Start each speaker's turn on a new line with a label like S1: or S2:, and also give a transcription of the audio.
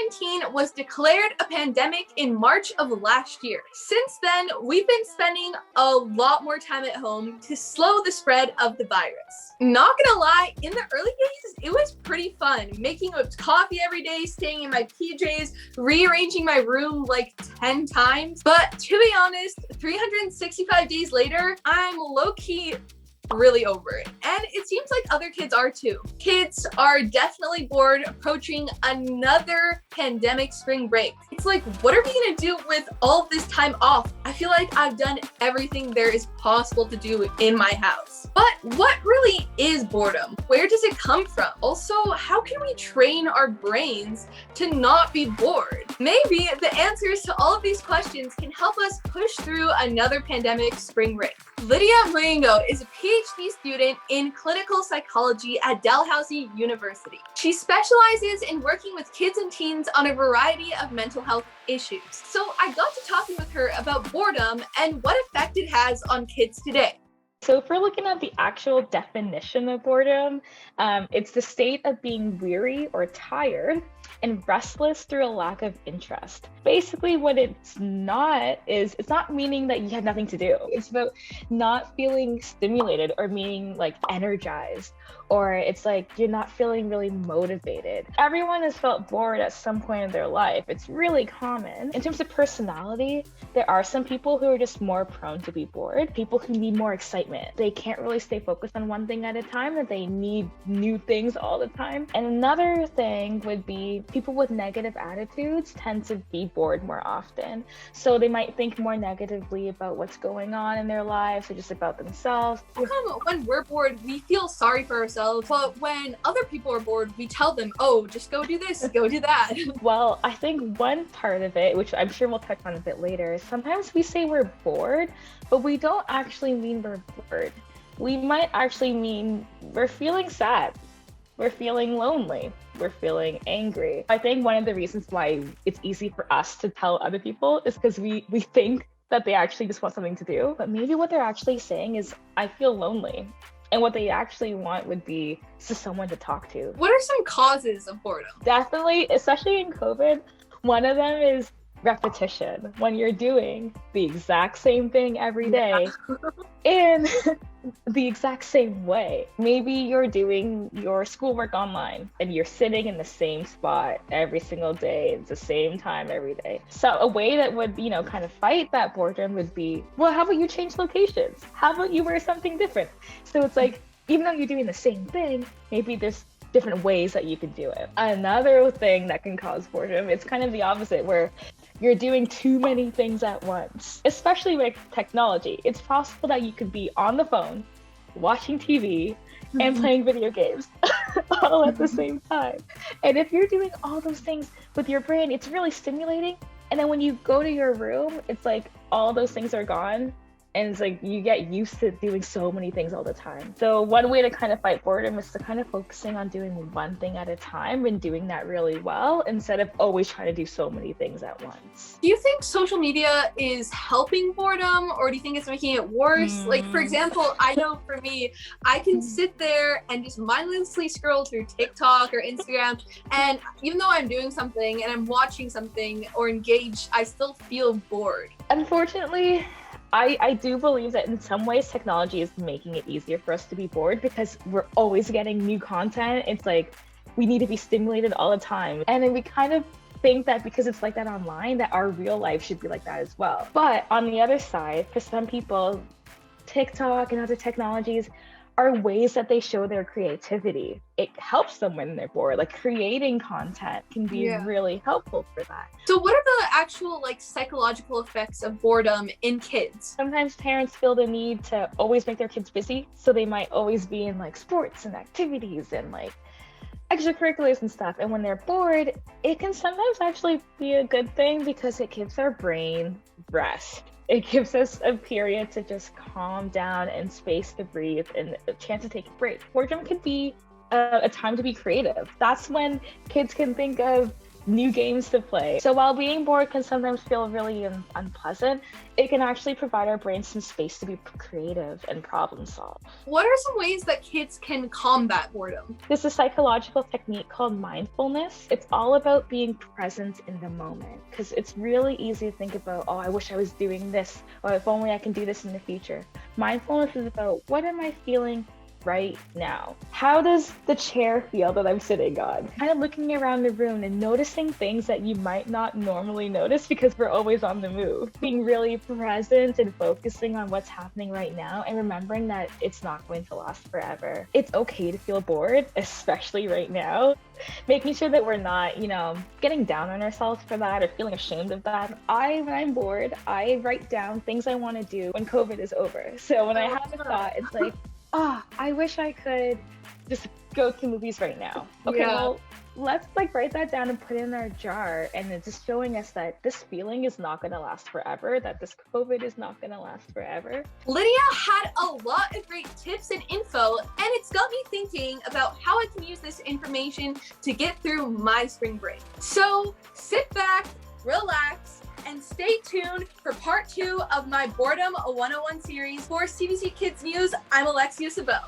S1: COVID-19 was declared a pandemic in March of last year. Since then, we've been spending a lot more time at home to slow the spread of the virus. Not gonna lie, in the early days, it was pretty fun. Making coffee every day, staying in my PJs, rearranging my room like 10 times. But to be honest, 365 days later, I'm low-key really over it. And it seems like other kids are too. Kids are definitely bored approaching another pandemic spring break. It's like, what are we gonna do with all of this time off? I feel like I've done everything there is possible to do in my house. But what really is boredom? Where does it come from? Also, how can we train our brains to not be bored? Maybe the answers to all of these questions can help us push through another pandemic spring break. Lydia Muyingo is a PhD student in clinical psychology at Dalhousie University. She specializes in working with kids and teens on a variety of mental health issues. So I got to talking with her about boredom and what effect it has on kids today.
S2: So if we're looking at the actual definition of boredom, it's the state of being weary or tired and restless through a lack of interest. Basically, what it's not is, it's not meaning that you have nothing to do. It's about not feeling stimulated or being like energized, or it's like you're not feeling really motivated. Everyone has felt bored at some point in their life. It's really common. In terms of personality, there are some people who are just more prone to be bored, people who need more excitement. They can't really stay focused on one thing at a time, that they need new things all the time. And another thing would be people with negative attitudes tend to be bored more often. So they might think more negatively about what's going on in their lives or just about themselves.
S1: How come when we're bored, we feel sorry for ourselves, but when other people are bored, we tell them, oh, just go do this, go do that?
S2: Well, I think one part of it, which I'm sure we'll touch on a bit later, is sometimes we say we're bored, but we don't actually mean we're bored. We might actually mean we're feeling sad. We're feeling lonely. We're feeling angry. I think one of the reasons why it's easy for us to tell other people is because we think that they actually just want something to do. But maybe what they're actually saying is, I feel lonely. And what they actually want would be just someone to talk to.
S1: What are some causes of boredom?
S2: Definitely, especially in COVID, one of them is repetition. When you're doing the exact same thing every day in the exact same way. Maybe you're doing your schoolwork online and you're sitting in the same spot every single day at the same time every day. So a way that would, kind of fight that boredom would be, well, how about you change locations? How about you wear something different? So it's like, even though you're doing the same thing, maybe there's different ways that you can do it. Another thing that can cause boredom, it's kind of the opposite, where you're doing too many things at once, especially with technology. It's possible that you could be on the phone, watching TV, and playing video games all at the same time. And if you're doing all those things with your brain, it's really stimulating. And then when you go to your room, it's like all those things are gone. And it's like you get used to doing so many things all the time. So one way to kind of fight boredom is to kind of focusing on doing one thing at a time and doing that really well, instead of always trying to do so many things at once.
S1: Do you think social media is helping boredom, or do you think it's making it worse? Like, for example, I know for me, I can sit there and just mindlessly scroll through TikTok or Instagram, and even though I'm doing something and I'm watching something or engaged, I still feel bored.
S2: Unfortunately, I do believe that in some ways technology is making it easier for us to be bored because we're always getting new content. It's like we need to be stimulated all the time. And then we kind of think that because it's like that online, that our real life should be like that as well. But on the other side, for some people, TikTok and other technologies are ways that they show their creativity. It helps them when they're bored. Like creating content can be really helpful for that.
S1: So what are the actual psychological effects of boredom in kids?
S2: Sometimes parents feel the need to always make their kids busy. So they might always be in sports and activities and extracurriculars and stuff. And when they're bored, it can sometimes actually be a good thing because it gives our brain rest. It gives us a period to just calm down and space to breathe and a chance to take a break. Boredom can be a time to be creative. That's when kids can think of new games to play. So while being bored can sometimes feel really unpleasant, it can actually provide our brains some space to be creative and problem solve.
S1: What are some ways that kids can combat boredom?
S2: There's a psychological technique called mindfulness. It's all about being present in the moment, because it's really easy to think about, oh, I wish I was doing this, or if only I can do this in the future. Mindfulness is about, what am I feeling right now? How does the chair feel that I'm sitting on? Kind of looking around the room and noticing things that you might not normally notice because we're always on the move. Being really present and focusing on what's happening right now and remembering that it's not going to last forever. It's okay to feel bored, especially right now. Making sure that we're not, getting down on ourselves for that or feeling ashamed of that. When I'm bored, I write down things I want to do when COVID is over. So when I have a thought, it's like, I wish I could just go to movies right now. Okay, well, let's write that down and put it in our jar, and it's just showing us that this feeling is not going to last forever, that this COVID is not going to last forever.
S1: Lydia had a lot of great tips and info, and it's got me thinking about how I can use this information to get through my spring break. So sit back, relax, and stay tuned for part 2 of my Boredom 101 series. For CBC Kids News, I'm Alexia Sabau.